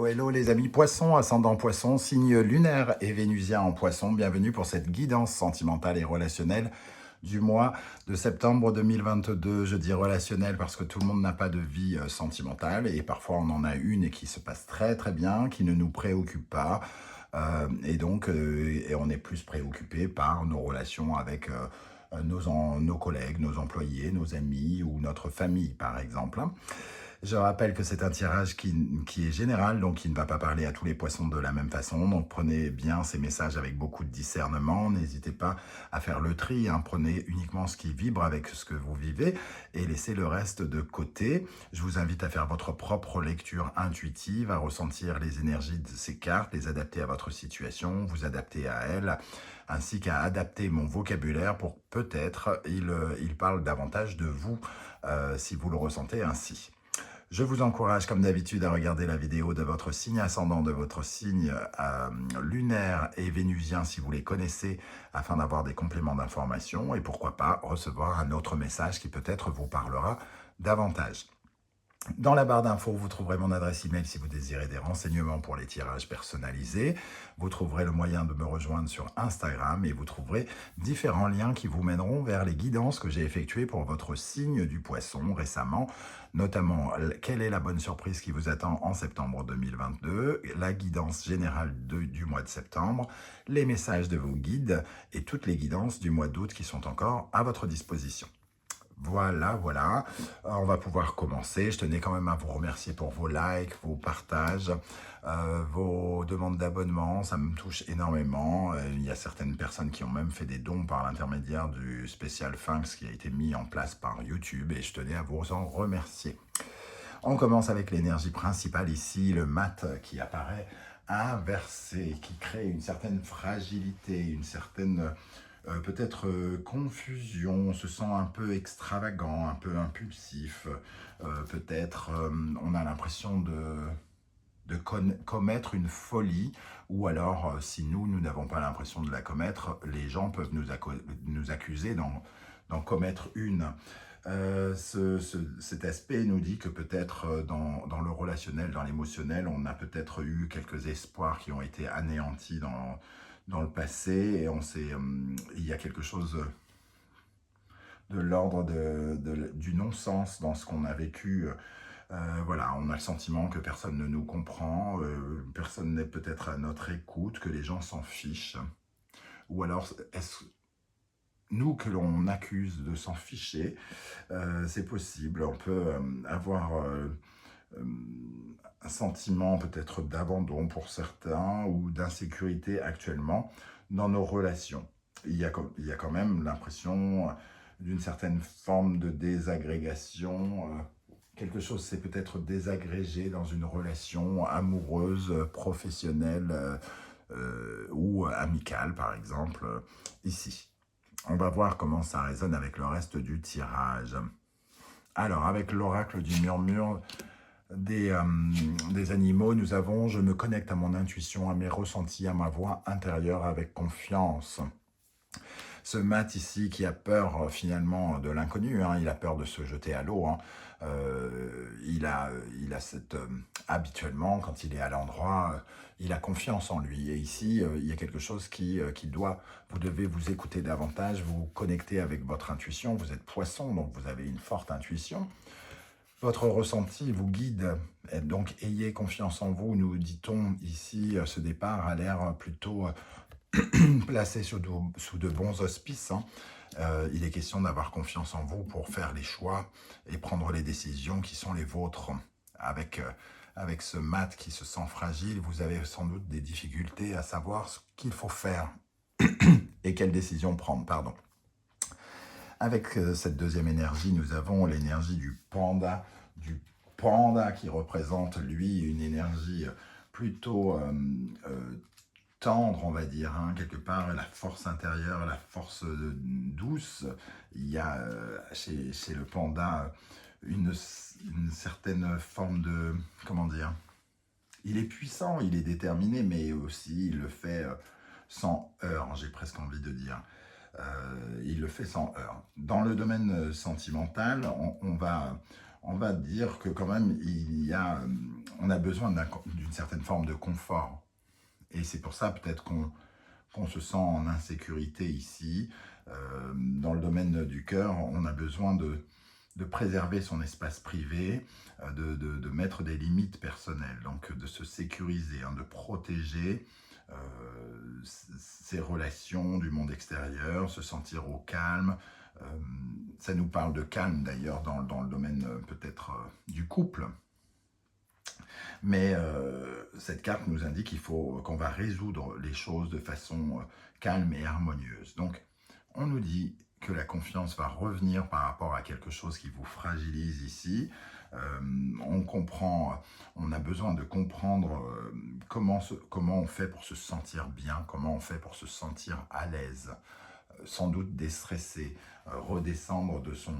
hello les amis poissons, ascendant poisson, signe lunaire et vénusien en poisson. Bienvenue pour cette guidance sentimentale et relationnelle du mois de septembre 2022. Je dis relationnel parce que tout le monde n'a pas de vie sentimentale et parfois on en a une et qui se passe très très bien, qui ne nous préoccupe pas. Et on est plus préoccupé par nos relations avec nos collègues, nos employés, nos amis ou notre famille par exemple. Je rappelle que c'est un tirage qui est général, donc qui ne va pas parler à tous les poissons de la même façon. Donc prenez bien ces messages avec beaucoup de discernement. N'hésitez pas à faire le tri. Prenez uniquement ce qui vibre avec ce que vous vivez et laissez le reste de côté. Je vous invite à faire votre propre lecture intuitive, à ressentir les énergies de ces cartes, les adapter à votre situation, vous adapter à elles, ainsi qu'à adapter mon vocabulaire pour peut-être il parle davantage de vous si vous le ressentez ainsi. Je vous encourage, comme d'habitude, à regarder la vidéo de votre signe ascendant, de votre signe lunaire et vénusien, si vous les connaissez, afin d'avoir des compléments d'information et pourquoi pas recevoir un autre message qui peut-être vous parlera davantage. Dans la barre d'infos, vous trouverez mon adresse email si vous désirez des renseignements pour les tirages personnalisés. Vous trouverez le moyen de me rejoindre sur Instagram et vous trouverez différents liens qui vous mèneront vers les guidances que j'ai effectuées pour votre signe du poisson récemment, notamment quelle est la bonne surprise qui vous attend en septembre 2022, la guidance générale du mois de septembre, les messages de vos guides et toutes les guidances du mois d'août qui sont encore à votre disposition. Voilà, on va pouvoir commencer. Je tenais quand même à vous remercier pour vos likes, vos partages, vos demandes d'abonnement, ça me touche énormément. Il y a certaines personnes qui ont même fait des dons par l'intermédiaire du spécial Funks qui a été mis en place par YouTube et je tenais à vous en remercier. On commence avec l'énergie principale ici, le mat qui apparaît inversé, qui crée une certaine fragilité, une certaine... peut-être confusion, on se sent un peu extravagant, un peu impulsif, peut-être on a l'impression de commettre une folie, ou alors si nous n'avons pas l'impression de la commettre, les gens peuvent nous accuser d'en commettre une. Cet aspect nous dit que peut-être dans le relationnel, dans l'émotionnel, on a peut-être eu quelques espoirs qui ont été anéantis dans le passé et il y a quelque chose de l'ordre du non-sens dans ce qu'on a vécu. Voilà, on a le sentiment que personne ne nous comprend, personne n'est peut-être à notre écoute, que les gens s'en fichent. Ou alors, est-ce nous que l'on accuse de s'en ficher? C'est possible, on peut avoir... un sentiment peut-être d'abandon pour certains ou d'insécurité actuellement dans nos relations. Il y a quand même l'impression d'une certaine forme de désagrégation. Quelque chose s'est peut-être désagrégé dans une relation amoureuse, professionnelle ou amicale par exemple, ici. On va voir comment ça résonne avec le reste du tirage. Alors, avec l'oracle du murmure, des animaux, nous avons « Je me connecte à mon intuition, à mes ressentis, à ma voix intérieure avec confiance ». Ce mat ici qui a peur finalement de l'inconnu, il a peur de se jeter à l'eau. Il a cette... habituellement, quand il est à l'endroit, il a confiance en lui. Et ici, il y a quelque chose vous devez vous écouter davantage, vous connecter avec votre intuition. Vous êtes poisson, donc vous avez une forte intuition. Votre ressenti vous guide, donc ayez confiance en vous, nous dit-on ici. Ce départ a l'air plutôt placé sous de bons auspices. Il est question d'avoir confiance en vous pour faire les choix et prendre les décisions qui sont les vôtres. Avec ce mat qui se sent fragile, vous avez sans doute des difficultés à savoir ce qu'il faut faire et quelle décision prendre, pardon. Avec cette deuxième énergie, nous avons l'énergie du panda qui représente, lui, une énergie plutôt tendre, on va dire, quelque part, la force intérieure, la force douce. Il y a chez le panda une certaine forme de, comment dire, il est puissant, il est déterminé, mais aussi il le fait sans heurts, j'ai presque envie de dire. Il le fait sans heurts. Dans le domaine sentimental, on va on va dire que quand même, on a besoin d'une certaine forme de confort. Et c'est pour ça peut-être qu'on se sent en insécurité ici. Dans le domaine du cœur, on a besoin de préserver son espace privé, de mettre des limites personnelles, donc de se sécuriser, hein, de protéger ses relations du monde extérieur, se sentir au calme. Ça nous parle de calme d'ailleurs dans le domaine peut-être du couple. Mais cette carte nous indique qu'on va résoudre les choses de façon calme et harmonieuse. Donc, on nous dit que la confiance va revenir par rapport à quelque chose qui vous fragilise ici. On a besoin de comprendre comment on fait pour se sentir bien, comment on fait pour se sentir à l'aise, sans doute déstressé, redescendre de son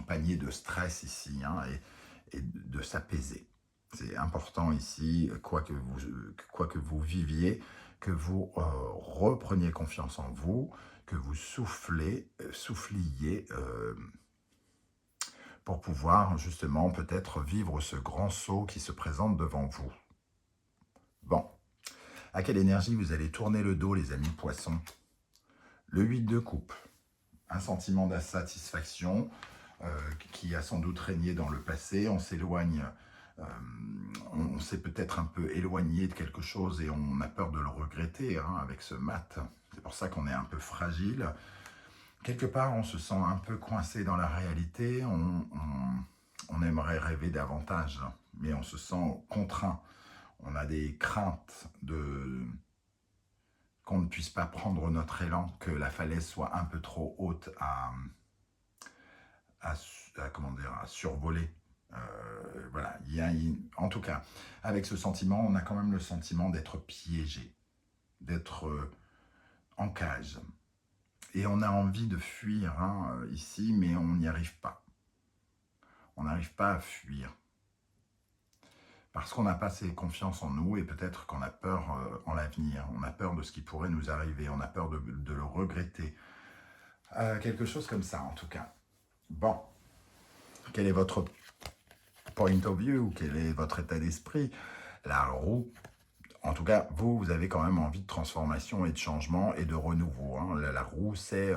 panier de stress ici, hein, et de s'apaiser. C'est important ici, quoi que vous viviez, que vous repreniez confiance en vous, que vous souffliez pour pouvoir justement peut-être vivre ce grand saut qui se présente devant vous. Bon, à quelle énergie vous allez tourner le dos, les amis poissons? Le 8 de coupe, un sentiment d'insatisfaction qui a sans doute régné dans le passé. On s'éloigne, on s'est peut-être un peu éloigné de quelque chose et on a peur de le regretter, hein, avec ce mat. C'est pour ça qu'on est un peu fragile. Quelque part, on se sent un peu coincé dans la réalité. On aimerait rêver davantage, mais on se sent contraint. On a des craintes qu'on ne puisse pas prendre notre élan, que la falaise soit un peu trop haute à survoler. Voilà. En tout cas, avec ce sentiment, on a quand même le sentiment d'être piégé, d'être en cage. Et on a envie de fuir, hein, ici, mais on n'y arrive pas. On n'arrive pas à fuir. Parce qu'on n'a pas assez confiance en nous et peut-être qu'on a peur en l'avenir. On a peur de ce qui pourrait nous arriver. On a peur de le regretter. Quelque chose comme ça, en tout cas. Bon. Quel est votre point of view? Quel est votre état d'esprit? La roue. En tout cas, vous avez quand même envie de transformation et de changement et de renouveau, hein. La roue, c'est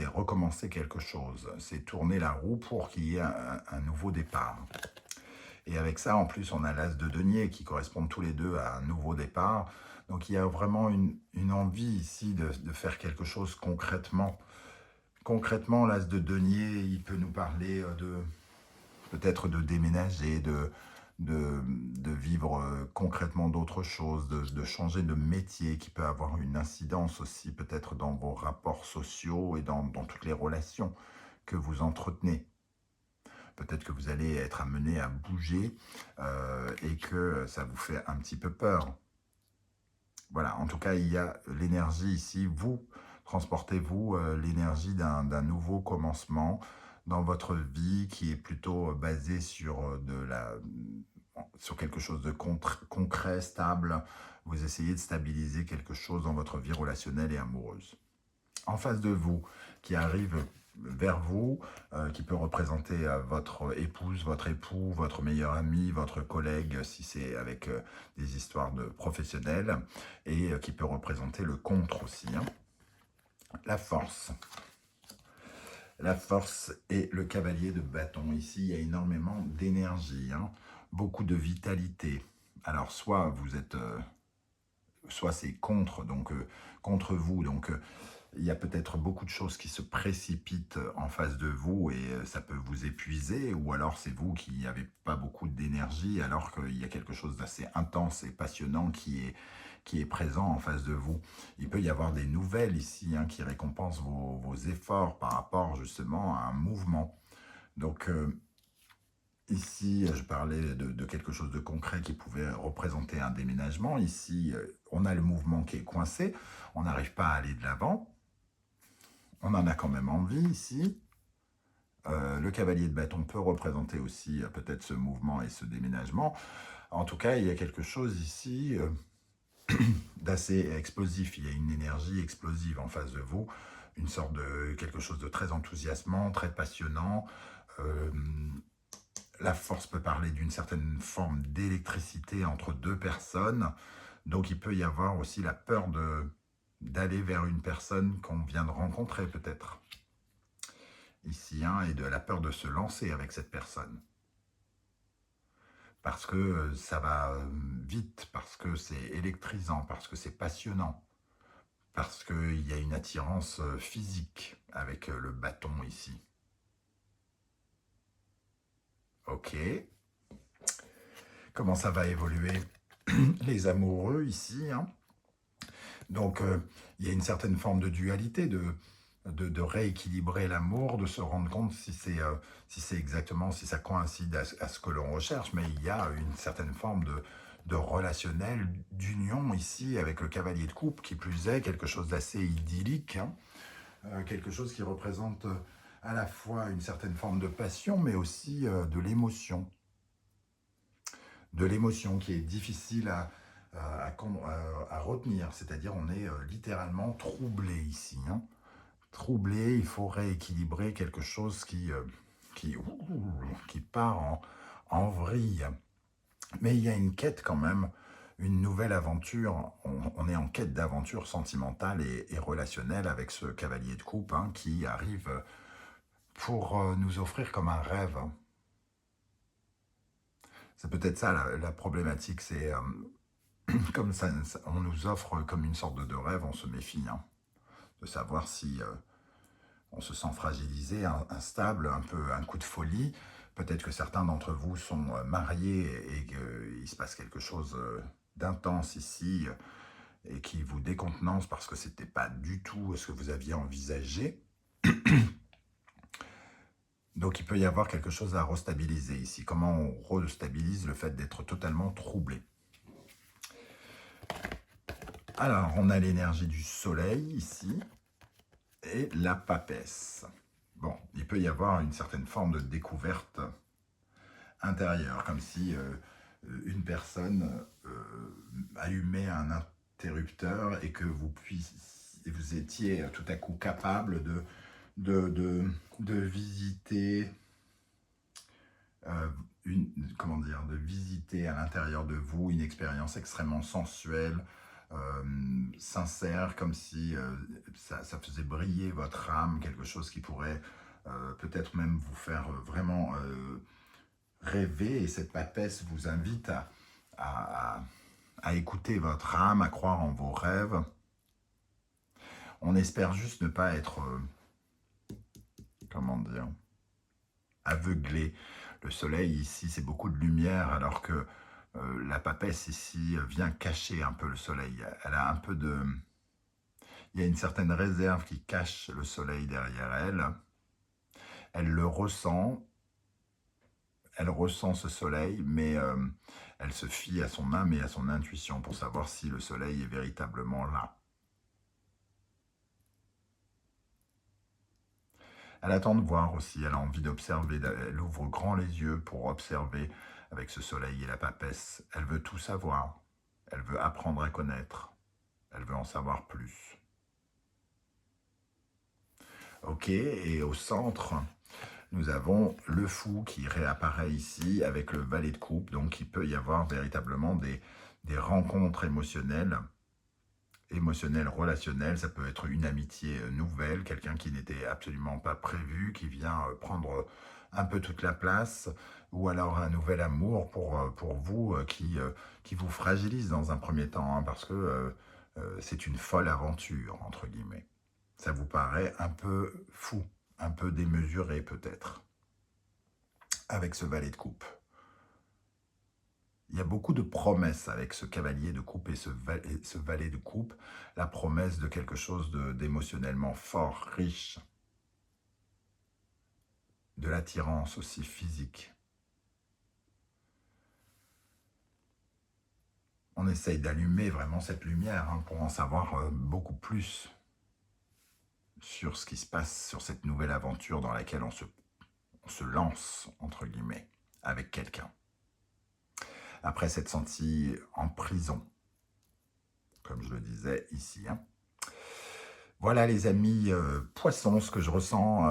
recommencer quelque chose. C'est tourner la roue pour qu'il y ait un nouveau départ. Et avec ça, en plus, on a l'as de denier qui correspondent tous les deux à un nouveau départ. Donc, il y a vraiment une envie ici de faire quelque chose concrètement. Concrètement, l'as de denier, il peut nous parler peut-être de déménager, de vivre concrètement d'autres choses, de changer de métier, qui peut avoir une incidence aussi peut-être dans vos rapports sociaux et dans toutes les relations que vous entretenez. Peut-être que vous allez être amené à bouger et que ça vous fait un petit peu peur. Voilà, en tout cas, il y a l'énergie ici. Vous, transportez-vous l'énergie d'un nouveau commencement dans votre vie qui est plutôt basé sur quelque chose de concret, stable. Vous essayez de stabiliser quelque chose dans votre vie relationnelle et amoureuse. En face de vous, qui arrive vers vous, qui peut représenter votre épouse, votre époux, votre meilleur ami, votre collègue, si c'est avec des histoires de professionnels, et qui peut représenter le contre aussi, hein. La force. La force et le cavalier de bâton. Ici, il y a énormément d'énergie, hein, beaucoup de vitalité. Alors, soit c'est contre vous, donc il y a peut-être beaucoup de choses qui se précipitent en face de vous et ça peut vous épuiser, ou alors c'est vous qui n'avez pas beaucoup d'énergie alors qu'il y a quelque chose d'assez intense et passionnant qui est présent en face de vous. Il peut y avoir des nouvelles ici, hein, qui récompensent vos efforts par rapport justement à un mouvement. Donc ici, je parlais de quelque chose de concret qui pouvait représenter un déménagement. Ici, on a le mouvement qui est coincé, on n'arrive pas à aller de l'avant. On en a quand même envie ici. Le cavalier de bâton peut représenter aussi peut-être ce mouvement et ce déménagement. En tout cas, il y a quelque chose ici d'assez explosif. Il y a une énergie explosive en face de vous, une sorte de quelque chose de très enthousiasmant, très passionnant. la force peut parler d'une certaine forme d'électricité entre deux personnes. Donc il peut y avoir aussi la peur d'aller vers une personne qu'on vient de rencontrer peut-être. Ici, hein, et de la peur de se lancer avec cette personne. Parce que ça va vite, parce que c'est électrisant, parce que c'est passionnant, parce qu'il y a une attirance physique avec le bâton ici. Ok. Comment ça va évoluer les amoureux ici, hein? Donc, il y a une certaine forme de dualité, de rééquilibrer l'amour, de se rendre compte si c'est exactement, si ça coïncide à ce que l'on recherche, mais il y a une certaine forme de relationnel, d'union ici avec le cavalier de coupe, qui plus est quelque chose d'assez idyllique, hein, quelque chose qui représente à la fois une certaine forme de passion, mais aussi de l'émotion. De l'émotion qui est difficile à retenir, c'est-à-dire on est littéralement troublé ici, hein. Troublé, il faut rééquilibrer quelque chose qui part en vrille. Mais il y a une quête quand même, une nouvelle aventure. On est en quête d'aventure sentimentale et relationnelle avec ce cavalier de coupe, hein, qui arrive pour nous offrir comme un rêve. C'est peut-être ça la problématique, c'est comme ça, on nous offre comme une sorte de rêve, on se méfie, hein, de savoir si on se sent fragilisé, instable, un peu un coup de folie. Peut-être que certains d'entre vous sont mariés et qu'il se passe quelque chose d'intense ici et qui vous décontenance parce que ce n'était pas du tout ce que vous aviez envisagé. Donc il peut y avoir quelque chose à restabiliser ici. Comment on restabilise le fait d'être totalement troublé? Alors, on a l'énergie du soleil ici et la papesse. Bon, il peut y avoir une certaine forme de découverte intérieure, comme si une personne allumait un interrupteur et que vous étiez tout à coup capable de visiter de visiter à l'intérieur de vous une expérience extrêmement sensuelle, sincère, comme si ça faisait briller votre âme, quelque chose qui pourrait peut-être même vous faire vraiment rêver, et cette papesse vous invite à écouter votre âme, à croire en vos rêves. On espère juste ne pas être, comment dire, aveuglé. Le soleil ici, c'est beaucoup de lumière, alors que la papesse ici vient cacher un peu le soleil. Elle a un peu de... Il y a une certaine réserve qui cache le soleil derrière elle. Elle le ressent. Elle ressent ce soleil, mais elle se fie à son âme et à son intuition pour savoir si le soleil est véritablement là. Elle attend de voir aussi, elle a envie d'observer, elle ouvre grand les yeux pour observer avec ce soleil et la papesse. Elle veut tout savoir, elle veut apprendre à connaître, elle veut en savoir plus. Ok, et au centre, nous avons le fou qui réapparaît ici avec le valet de coupe. Donc il peut y avoir véritablement des rencontres émotionnelles, relationnelles. Ça peut être une amitié nouvelle, quelqu'un qui n'était absolument pas prévu, qui vient prendre un peu toute la place, ou alors un nouvel amour pour vous qui vous fragilise dans un premier temps, hein, parce que c'est une folle aventure, entre guillemets. Ça vous paraît un peu fou, un peu démesuré peut-être, avec ce valet de coupe. Il y a beaucoup de promesses avec ce cavalier de coupe et ce valet de coupe, la promesse de quelque chose d'émotionnellement fort, riche, de l'attirance aussi physique. On essaye d'allumer vraiment cette lumière, hein, pour en savoir beaucoup plus sur ce qui se passe, sur cette nouvelle aventure dans laquelle on se lance, entre guillemets, avec quelqu'un. Après s'être senti en prison, comme je le disais ici, hein. Voilà les amis, poissons, ce que je ressens,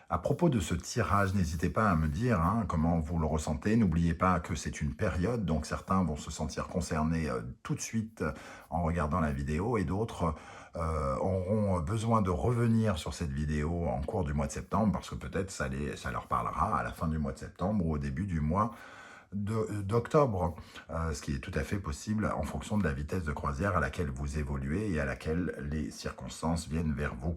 à propos de ce tirage. N'hésitez pas à me dire, hein, comment vous le ressentez. N'oubliez pas que c'est une période, donc certains vont se sentir concernés, tout de suite, en regardant la vidéo et d'autres, auront besoin de revenir sur cette vidéo en cours du mois de septembre parce que peut-être ça leur parlera à la fin du mois de septembre ou au début du mois d'octobre, ce qui est tout à fait possible en fonction de la vitesse de croisière à laquelle vous évoluez et à laquelle les circonstances viennent vers vous.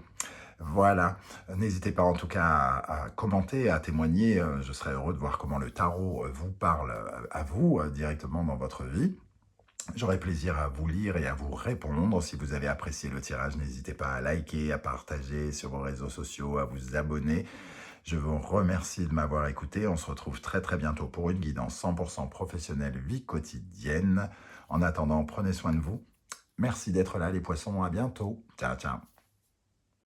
Voilà, n'hésitez pas en tout cas à commenter, à témoigner, je serais heureux de voir comment le tarot vous parle à vous directement dans votre vie. J'aurai plaisir à vous lire et à vous répondre. Si vous avez apprécié le tirage, n'hésitez pas à liker, à partager sur vos réseaux sociaux, à vous abonner. Je vous remercie de m'avoir écouté. On se retrouve très très bientôt pour une guidance 100% professionnelle vie quotidienne. En attendant, prenez soin de vous. Merci d'être là les poissons. À bientôt. Ciao, ciao.